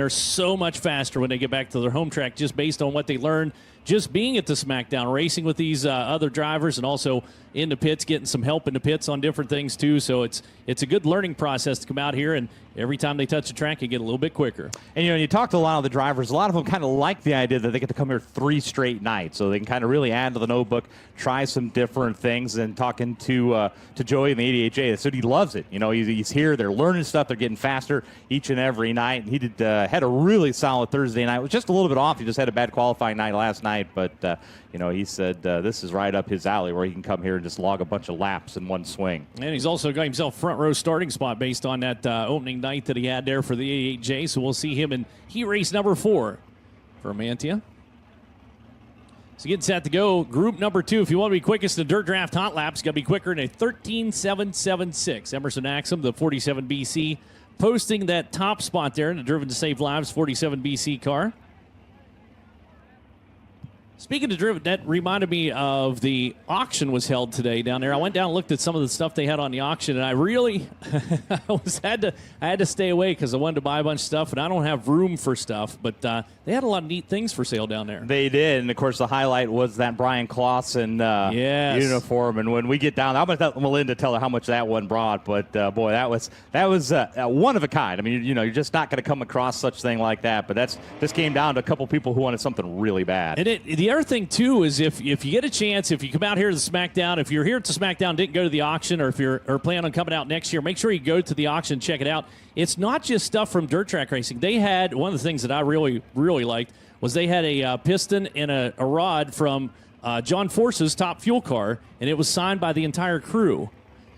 They're so much faster when they get back to their home track just based on what they learned just being at the Smackdown, racing with these other drivers, and also in the pits, getting some help in the pits on different things too. So it's a good learning process to come out here, and every time they touch the track, you get a little bit quicker. And you talk to a lot of the drivers, a lot of them kind of like the idea that they get to come here 3 straight nights, so they can kind of really add to the notebook, try some different things. And talking to Joey in the ADHA, said he loves it. He's here, they're learning stuff, they're getting faster each and every night. And he had a really solid Thursday night. It was just a little bit off. He just had a bad qualifying night last night, but he said this is right up his alley where he can come here and just log a bunch of laps in one swing. And he's also got himself front row starting spot based on that opening night that he had there for the AHJ. So we'll see him in heat race number 4 for Mantia. So getting set to go, group number 2. If you want to be quickest in the dirt draft hot laps, got to be quicker in a 13.776. Emerson Axum, the 47 BC, posting that top spot there in the Driven to Save Lives 47 BC car. Speaking of driven, that reminded me of the auction was held today down there. I went down and looked at some of the stuff they had on the auction, and I really I had to stay away because I wanted to buy a bunch of stuff, and I don't have room for stuff. But they had a lot of neat things for sale down there. They did, and of course the highlight was that Brian Clausen uniform. And when we get down, I'm going to let Melinda tell her how much that one brought. But boy, that was one of a kind. I mean, you're just not going to come across such thing like that. But this came down to a couple people who wanted something really bad. And the other thing, too, is if you get a chance, if you come out here to the Smackdown, if you're here at the Smackdown, didn't go to the auction, or if you're planning on coming out next year, make sure you go to the auction and check it out. It's not just stuff from dirt track racing. They had, one of the things that I really, really liked was they had a piston and a rod from John Force's Top Fuel car, and it was signed by the entire crew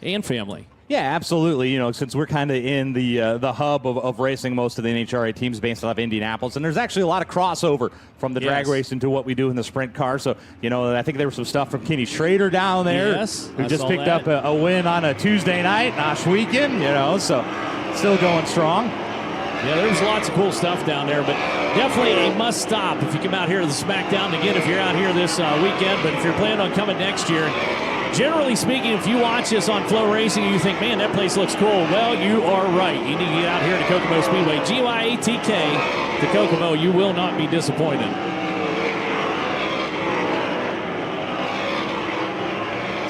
and family. Yeah, absolutely. Since we're kind of in the hub of racing most of the NHRA teams based out of Indianapolis, and there's actually a lot of crossover from the drag race into what we do in the sprint car. So, I think there was some stuff from Kenny Schrader down there, who just picked up a win on a Tuesday night, Osh weekend, so still going strong. Yeah, there's lots of cool stuff down there, but definitely a must-stop if you come out here to the Smackdown. Again, if you're out here this weekend, but if you're planning on coming next year, generally speaking, if you watch this on FloRacing and you think, man, that place looks cool, well, you are right. You need to get out here to Kokomo Speedway. GYATK to Kokomo. You will not be disappointed.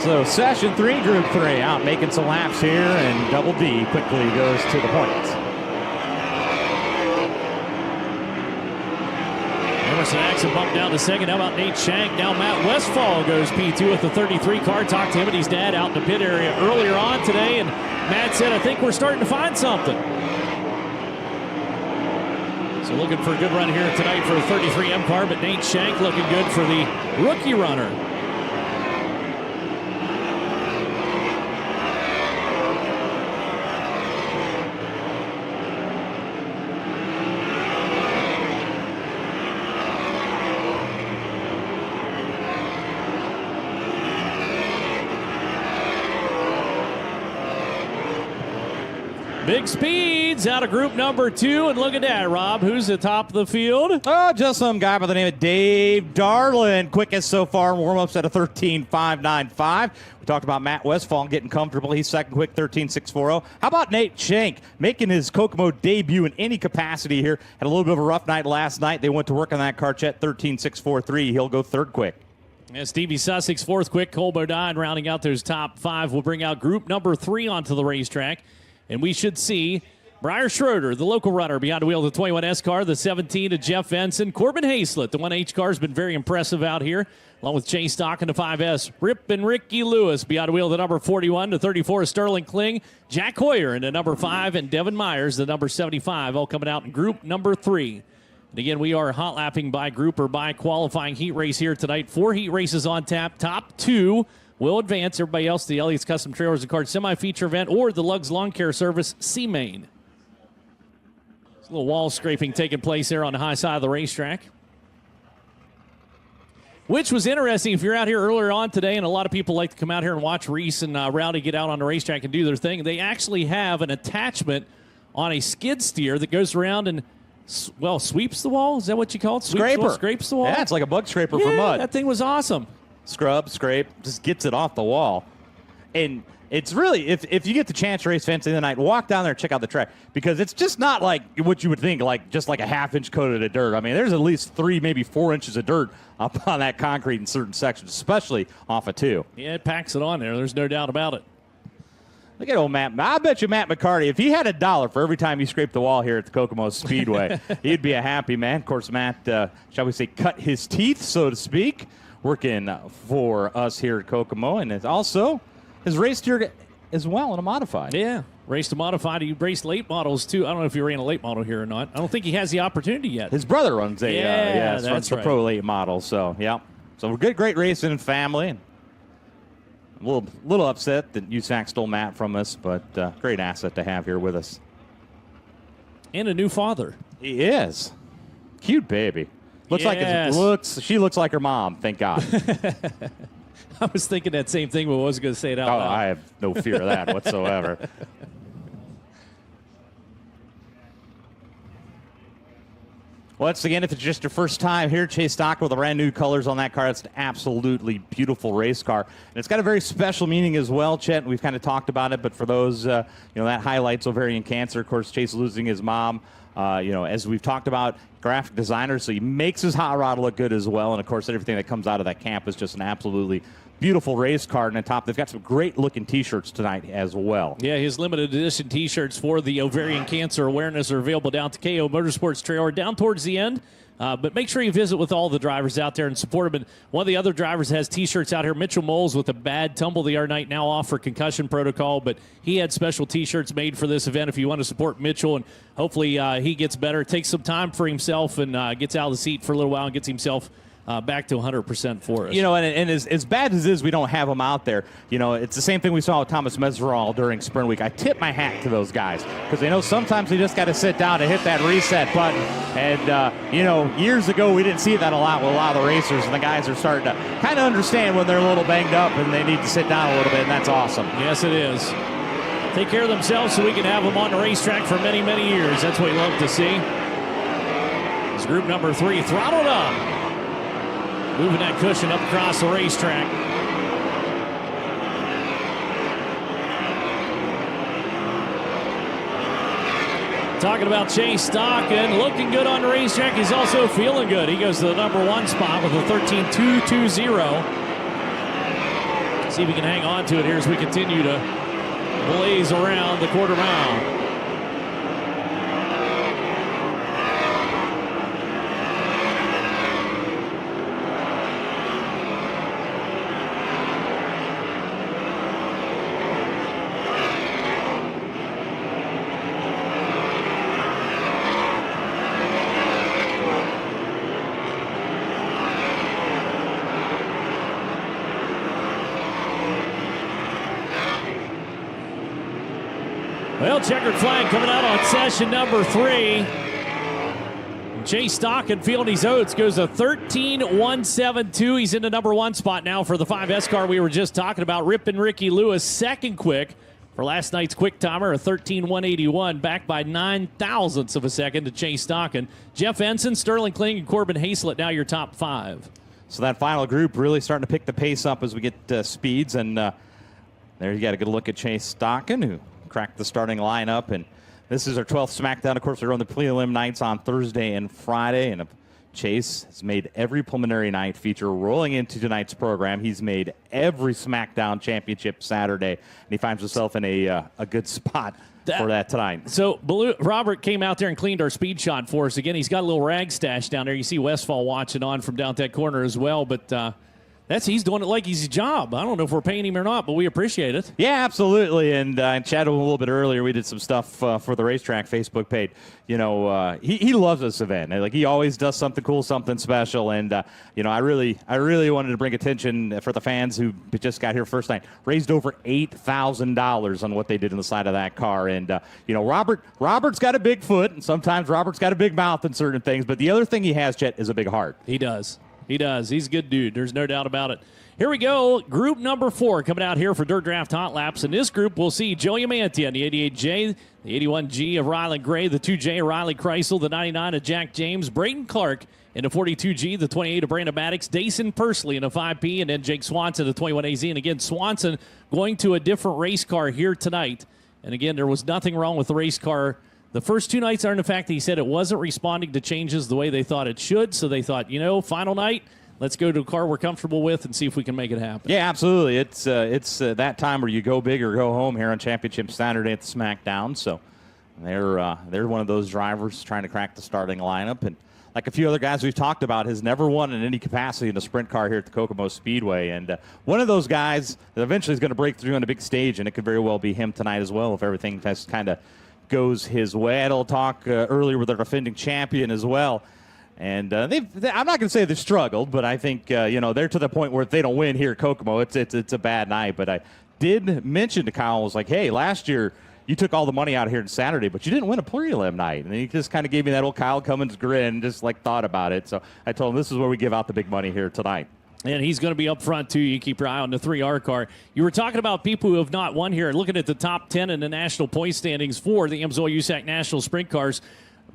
So Session 3, Group 3, out making some laps here, and Double D quickly goes to the point. Emerson Axon bumped down to second. How about Nate Shank? Now Matt Westfall goes P2 with the 33 car. Talked to him and his dad out in the pit area earlier on today, and Matt said, I think we're starting to find something. So looking for a good run here tonight for a 33M car, but Nate Shank looking good for the rookie runner. Big speeds out of group number 2, and look at that, Rob. Who's at the top of the field? Oh, just some guy by the name of Dave Darlin. Quickest so far, warm-ups at a 13.595. We talked about Matt Westfall getting comfortable. He's second quick, 13.640. How about Nate Shank making his Kokomo debut in any capacity here? Had a little bit of a rough night last night. They went to work on that car, Chet, 13.643. He'll go third quick. Yeah, Stevie Sussex, fourth quick. Cole Bodine rounding out those top 5. We'll bring out group number 3 onto the racetrack. And we should see Briar Schroeder, the local runner, behind the wheel of the 21S car, the 17 to Jeff Benson. Corbin Hazlett, the 1H car, has been very impressive out here, along with Chase Stock and the 5S. Rip and Ricky Lewis behind the wheel of the number 41 to 34, Sterling Kling. Jack Hoyer in the number 5, and Devin Myers, the number 75, all coming out in group number 3. And again, we are hot lapping by group or by qualifying heat race here tonight. 4 heat races on tap. Top 2 will advance. Everybody else, the Elliott's Custom Trailers and Carts semi-feature event or the Lugs Lawn Care Service C-Main. There's a little wall scraping taking place there on the high side of the racetrack, which was interesting. If you're out here earlier on today, and a lot of people like to come out here and watch Reese and Rowdy get out on the racetrack and do their thing, they actually have an attachment on a skid steer that goes around and, well, sweeps the wall. Is that what you call it? Scraper. Scrapes the wall? Yeah, it's like a bug scraper for mud. That thing was awesome. Scrub, scrape, just gets it off the wall. And it's really, if you get the chance to race fencing tonight, walk down there and check out the track, because it's just not like what you would think, like just like a half-inch coat of dirt. I mean, there's at least 3, maybe 4 inches of dirt up on that concrete in certain sections, especially off of 2. Yeah, it packs it on there. There's no doubt about it. Look at old Matt. I bet you Matt McCarty, if he had $1 for every time he scraped the wall here at the Kokomo Speedway, he'd be a happy man. Of course, Matt, shall we say, cut his teeth, so to speak, working for us here at Kokomo, and it's also has raced here as well in a modified. Yeah, raced a modified. He raced late models, too. I don't know if he ran a late model here or not. I don't think he has the opportunity yet. His brother runs a that's the pro late model, so, yeah. So we're good, great racing and family. And a little upset that USAC stole Matt from us, but great asset to have here with us. And a new father. He is. Cute baby. She looks like her mom, thank God. I was thinking that same thing, but I wasn't going to say it out loud. I have no fear of that whatsoever. Once again, if it's just your first time here, Chase Stocker with the brand new colors on that car. It's an absolutely beautiful race car. And it's got a very special meaning as well, Chet. We've kind of talked about it, but for those, that highlights ovarian cancer. Of course, Chase losing his mom. As we've talked about, graphic designer, so he makes his hot rod look good as well. And, of course, everything that comes out of that camp is just an absolutely beautiful race car. And on top, they've got some great-looking T-shirts tonight as well. Yeah, his limited edition T-shirts for the ovarian cancer awareness are available down to KO Motorsports trailer down towards the end. But make sure you visit with all the drivers out there and support them. And one of the other drivers has T-shirts out here. Mitchell Moles with a bad tumble the other night, now off for concussion protocol. But he had special T-shirts made for this event if you want to support Mitchell. And hopefully he gets better, takes some time for himself, and gets out of the seat for a little while and gets himself back to 100% for us. And as bad as it is, we don't have them out there. It's the same thing we saw with Thomas Mesereau during Sprint Week. I tip my hat to those guys because they know sometimes they just got to sit down and hit that reset button. And, years ago we didn't see that a lot with a lot of the racers, and the guys are starting to kind of understand when they're a little banged up and they need to sit down a little bit, and that's awesome. Yes, it is. Take care of themselves so we can have them on the racetrack for many, many years. That's what we love to see. It's group number 3 throttled up. Moving that cushion up across the racetrack. Talking about Chase Stockton, looking good on the racetrack. He's also feeling good. He goes to the number 1 spot with a 13.220. See if we can hang on to it here as we continue to blaze around the quarter mile. Well, checkered flag coming out on session number 3. Chase Stockton fielding his oats goes to 13.172. He's in the number 1 spot now for the 5S car we were just talking about. Rippin' Ricky Lewis, second quick for last night's quick timer, a 13.181, back by 9 thousandths of a second to Chase Stockton. Jeff Ensign, Sterling Kling, and Corbin Haslett now your top 5. So that final group really starting to pick the pace up as we get speeds. And there you got a good look at Chase Stockton, who cracked the starting lineup. And this is our 12th Smackdown. Of course, we're on the prelim nights on Thursday and Friday. And Chase has made every preliminary night feature rolling into tonight's program. He's made every Smackdown championship Saturday. And he finds himself in a good spot for that tonight. So Robert came out there and cleaned our speed shot for us. Again, he's got a little rag stash down there. You see Westfall watching on from down that corner as well. But he's doing it like he's his job. I don't know if we're paying him or not, but we appreciate it. Yeah, absolutely. And I chatted with him a little bit earlier. We did some stuff for the racetrack Facebook page. He loves this event. Like, he always does something cool, something special. And I really wanted to bring attention for the fans who just got here first night. Raised over $8,000 on what they did in the side of that car. And Robert's got a big foot, and sometimes Robert's got a big mouth in certain things. But the other thing he has, Chet, is a big heart. He does. He does. He's a good dude. There's no doubt about it. Here we go. Group number 4 coming out here for Dirt Draft Hot Laps. In this group, we'll see Joey Amantia in the 88J, the 81G of Rylan Gray, the 2J of Riley Kreisel, the 99 of Jack James, Braden Clark in the 42G, the 28 of Brandon Maddox, Dason Pursley in the 5P, and then Jake Swanson, the 21AZ. And again, Swanson going to a different race car here tonight. And again, there was nothing wrong with the race car. The first 2 nights are in the fact that he said it wasn't responding to changes the way they thought it should. So they thought, final night, let's go to a car we're comfortable with and see if we can make it happen. Yeah, absolutely. It's that time where you go big or go home here on Championship Saturday at the Smackdown. So they're one of those drivers trying to crack the starting lineup. And like a few other guys we've talked about, has never won in any capacity in a sprint car here at the Kokomo Speedway. And one of those guys that eventually is going to break through on a big stage, and it could very well be him tonight as well if everything just kind of goes his way. I had a little talk earlier with their defending champion as well. And I'm not going to say they've struggled, but I think, they're to the point where if they don't win here at Kokomo, it's a bad night. But I did mention to Kyle, I was like, hey, last year you took all the money out here on Saturday, but you didn't win a prelim night. And he just kind of gave me that old Kyle Cummins grin, just like thought about it. So I told him this is where we give out the big money here tonight. And he's going to be up front, too. You keep your eye on the 3R car. You were talking about people who have not won here. Looking at the top 10 in the national point standings for the Amsoil USAC National Sprint Cars.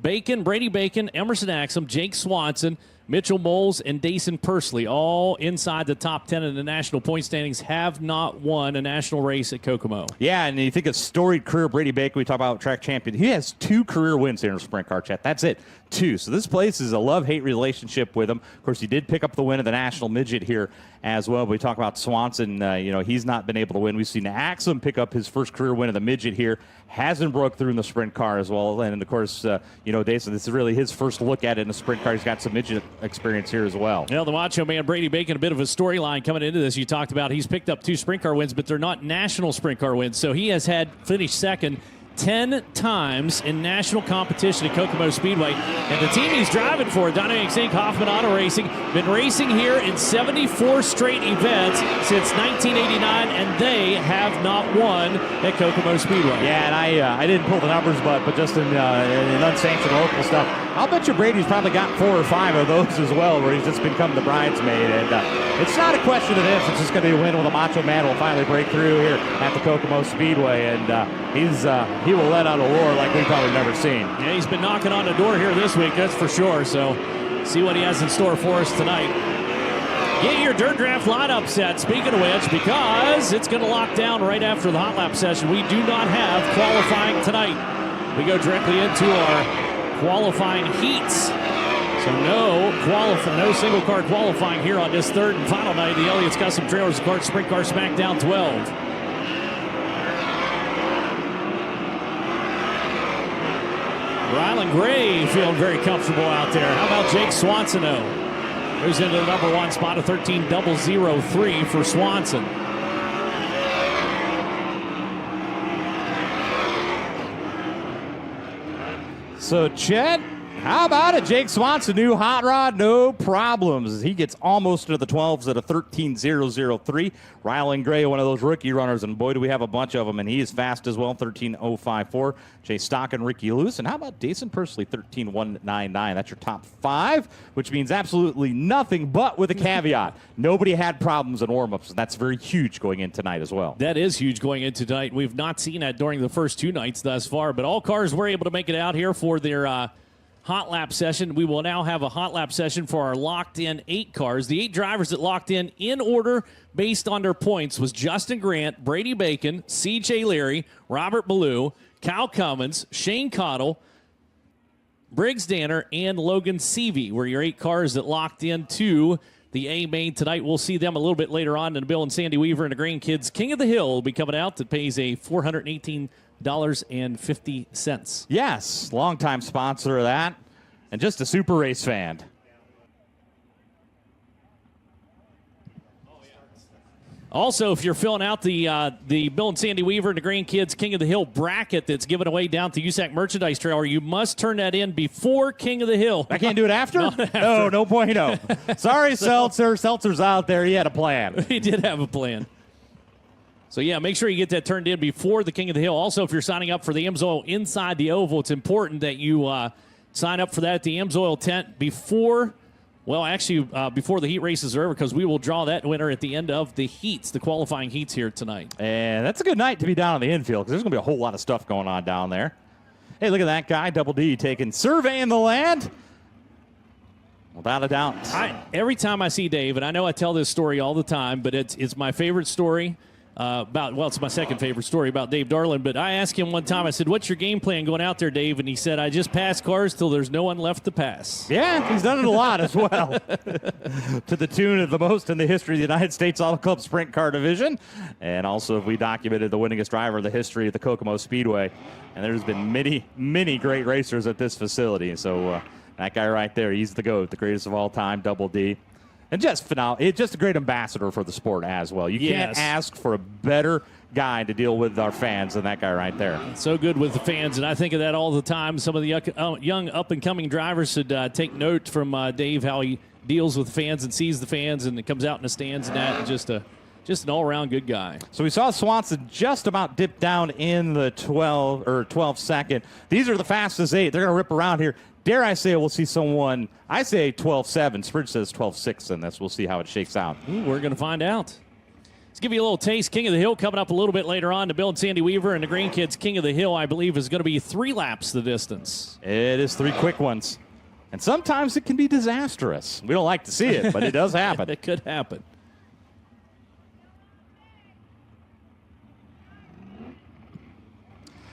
Brady Bacon, Emerson Axum, Jake Swanson, Mitchell Moles, and Dason Pursley, all inside the top 10 in the national point standings, have not won a national race at Kokomo. Yeah, and you think a storied career, Brady Bacon, we talk about track champion. He has 2 career wins here in the sprint car, chat. That's it, 2. So this place is a love-hate relationship with him. Of course, he did pick up the win of the national midget here as well. But we talk about Swanson, he's not been able to win. We've seen Axum pick up his first career win of the midget here. Hasn't broke through in the sprint car as well. And, of course, Dason, this is really his first look at it in the sprint car. He's got some midget experience here as well. The Macho Man, Brady Bacon, a bit of a storyline coming into this. You talked about he's picked up 2 sprint car wins, but they're not national sprint car wins. So he has finished second 10 times in national competition at Kokomo Speedway. And the team he's driving for, Dynamics Inc. Hoffman Auto Racing, been racing here in 74 straight events since 1989, and they have not won at Kokomo Speedway. Yeah, and I didn't pull the numbers, but just in unsanctioned local stuff, I'll bet you Brady's probably got 4 or 5 of those as well, where he's just become the bridesmaid. And it's not a question of if, it's just going to be a win with the Macho Man will finally break through here at the Kokomo Speedway. And he will let out a roar like we've probably never seen. Yeah, he's been knocking on the door here this week, that's for sure. So see what he has in store for us tonight. Get your Dirt Draft lineup set, speaking of which, because it's going to lock down right after the hot lap session. We do not have qualifying tonight. We go directly into our qualifying heats. So no single car qualifying here on this third and final night of the Elliott's Custom Trailers Kart Sprint Car Smackdown 12. Rylan Gray feeling very comfortable out there. How about Jake Swanson, though? Goes into the number 1 spot, a 13.003 for Swanson. So, Chet, how about it? Jake Swanson, new hot rod, no problems. He gets almost into the 12s at a 13.003. Rylan Gray, one of those rookie runners, and boy, do we have a bunch of them, and he is fast as well, 13.054. Jay Stock and Ricky Lewis. And how about Dason Pursley, 13.199? That's your top 5, which means absolutely nothing, but with a caveat. Nobody had problems in warm-ups, and that's very huge going in tonight as well. That is huge going into tonight. We've not seen that during the first 2 nights thus far, but all cars were able to make it out here for their hot lap session. We will now have a hot lap session for our locked-in 8 cars. The 8 drivers that locked in order based on their points was Justin Grant, Brady Bacon, C.J. Leary, Robert Ballou, Kyle Cummins, Shane Cottle, Briggs Danner, and Logan Seavey were your 8 cars that locked into the A main tonight. We'll see them a little bit later on. And Bill and Sandy Weaver and the Grandkids King of the Hill will be coming out. That pays a $418.50. Yes, longtime sponsor of that, and just a super race fan. Also, if you're filling out the Bill and Sandy Weaver and the Grandkids King of the Hill bracket that's given away down to USAC Merchandise Trailer, you must turn that in before King of the Hill. I can't do it after? No point. Sorry, Seltzer. Seltzer's out there. He had a plan. He did have a plan. So, yeah, make sure you get that turned in before the King of the Hill. Also, if you're signing up for the Amsoil Inside the Oval, it's important that you sign up for that at the Amsoil tent before Well, actually, before the heat races are over, because we will draw that winner at the end of the heats, the qualifying heats here tonight. And that's a good night to be down on the infield because there's going to be a whole lot of stuff going on down there. Hey, look at that guy, Double D, surveying the land. Without a doubt. Every time I see Dave, and I know I tell this story all the time, but it's my favorite story. It's my second favorite story about Dave Darland, but I asked him one time, I said, what's your game plan going out there, Dave? And he said, I just pass cars till there's no one left to pass. Yeah, he's done it a lot as well. To the tune of the most in the history of the United States Auto Club Sprint Car Division. And also, we documented the winningest driver in the history of the Kokomo Speedway. And there's been many, many great racers at this facility. So that guy right there, he's the GOAT, the greatest of all time, Double D. And just a great ambassador for the sport as well. You can't ask for a better guy to deal with our fans than that guy right there. So good with the fans, and I think of that all the time. Some of the young up-and-coming drivers should take note from Dave, how he deals with fans and sees the fans and comes out in the stands and that. And just an all-around good guy. So we saw Swanson just about dip down in the 12 second. These are the fastest 8. They're going to rip around here. Dare I say we'll see someone, I say 12.7. Sprint says 12.6 in this. We'll see how it shakes out. We're going to find out. Let's give you a little taste. King of the Hill coming up a little bit later on to Bill and Sandy Weaver and the grandkids. King of the Hill, I believe, is going to be 3 laps the distance. It is 3 quick ones. And sometimes it can be disastrous. We don't like to see it, but it does happen. It could happen.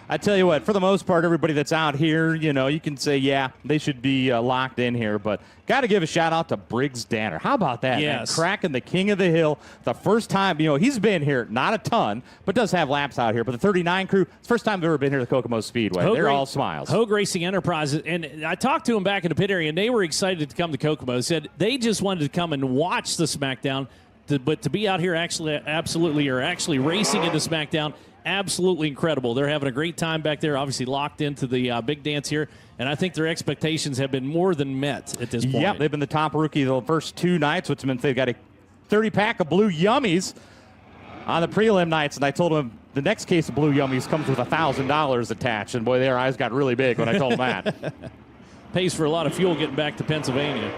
I tell you what, for the most part, everybody that's out here, you can say, yeah, they should be locked in here. But got to give a shout-out to Briggs Danner. How about that, yes, man? Cracking the King of the Hill. The first time, he's been here, not a ton, but does have laps out here. But the 39 crew, it's the first time they've ever been here at the Kokomo Speedway. They're all smiles. Hogue Racing Enterprises, and I talked to them back in the pit area, and they were excited to come to Kokomo. They said they just wanted to come and watch the SmackDown, but to be out here actually racing in the SmackDown, absolutely incredible. They're having a great time back there, obviously locked into the big dance here, and I think their expectations have been more than met at this point. Yep, they've been the top rookie the first 2 nights, which means they've got a 30-pack of Blue Yummies on the prelim nights, and I told them the next case of Blue Yummies comes with $1,000 attached, and boy, their eyes got really big when I told them that. Pays for a lot of fuel getting back to Pennsylvania.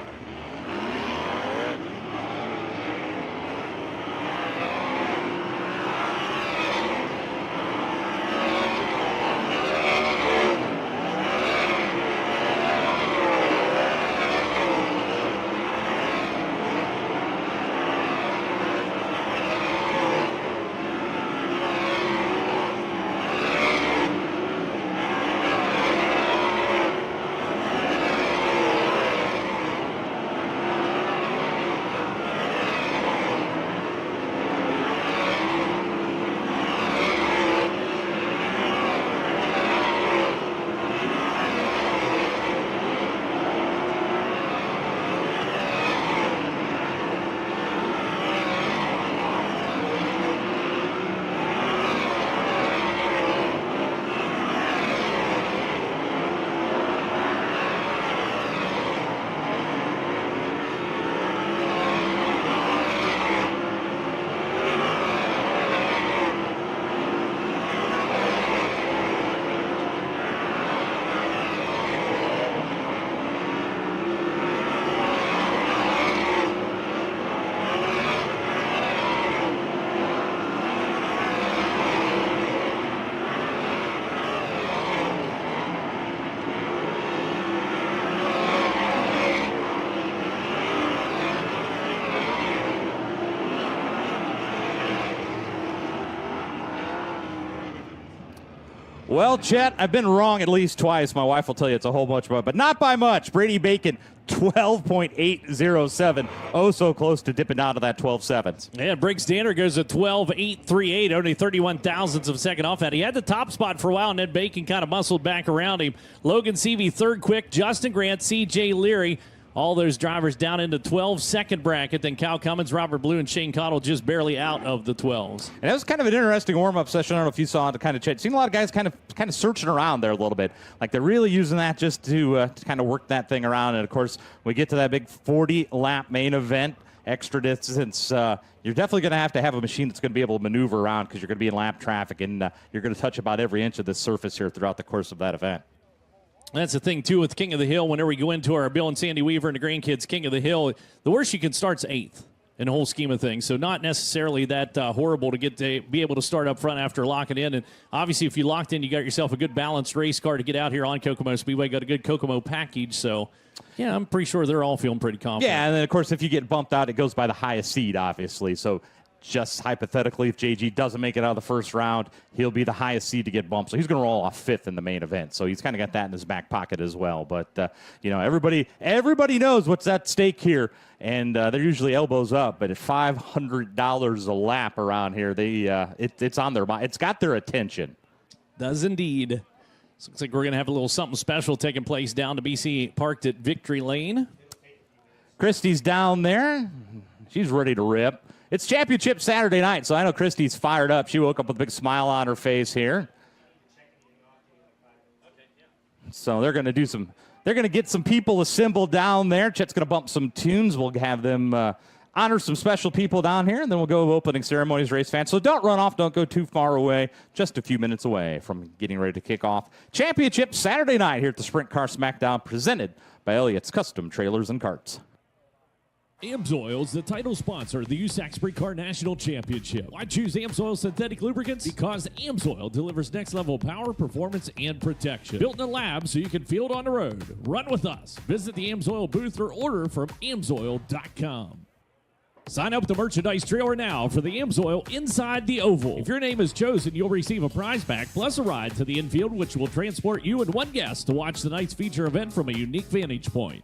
Well, Chet, I've been wrong at least twice. My wife will tell you it's a whole bunch more, but not by much. Brady Bacon, 12.807. Oh, so close to dipping down to that 12.7. Yeah, Briggs Danner goes at 12.838, only 31 thousandths of a second off that. He had the top spot for a while, and then Bacon kind of muscled back around him. Logan Seavey, third quick. Justin Grant, C.J. Leary, all those drivers down in the 12-second bracket. Then Kyle Cummins, Robert Blue, and Shane Cottle just barely out of the 12s. And that was kind of an interesting warm-up session. I don't know if you saw it, kind of chat. Seen a lot of guys kind of searching around there a little bit. Like they're really using that just to kind of work that thing around. And, of course, we get to that big 40-lap main event, extra distance. You're definitely going to have a machine that's going to be able to maneuver around because you're going to be in lap traffic, and you're going to touch about every inch of this surface here throughout the course of that event. That's the thing, too, with King of the Hill. Whenever we go into our Bill and Sandy Weaver and the grandkids King of the Hill, the worst you can start's 8th in the whole scheme of things. So not necessarily that horrible to get to be able to start up front after locking in. And obviously, if you locked in, you got yourself a good balanced race car to get out here on Kokomo Speedway. Got a good Kokomo package. So, yeah, I'm pretty sure they're all feeling pretty confident. Yeah, and then, of course, if you get bumped out, it goes by the highest seed, obviously. So just hypothetically, if JG doesn't make it out of the first round, he'll be the highest seed to get bumped. So he's going to roll off 5th in the main event. So he's kind of got that in his back pocket as well. But, everybody knows what's at stake here. And they're usually elbows up. But at $500 a lap around here, it's on their mind. It's got their attention. Does indeed. So looks like we're going to have a little something special taking place down to BC parked at Victory Lane. Christie's down there. She's ready to rip. It's championship Saturday night, so I know Christie's fired up. She woke up with a big smile on her face here. So they're going to get some people assembled down there. Chet's going to bump some tunes. We'll have them honor some special people down here, and then we'll go opening ceremonies, race fans. So don't run off. Don't go too far away. Just a few minutes away from getting ready to kick off championship Saturday night here at the Sprint Car Smackdown, presented by Elliott's Custom Trailers and Carts. AMSOIL is the title sponsor of the USAC Sprint Car National Championship. Why choose AMSOIL synthetic lubricants? Because AMSOIL delivers next-level power, performance, and protection. Built in a lab so you can feel it on the road. Run with us. Visit the AMSOIL booth or order from AMSOIL.com. Sign up with the merchandise trailer now for the AMSOIL Inside the Oval. If your name is chosen, you'll receive a prize pack plus a ride to the infield, which will transport you and one guest to watch tonight's feature event from a unique vantage point.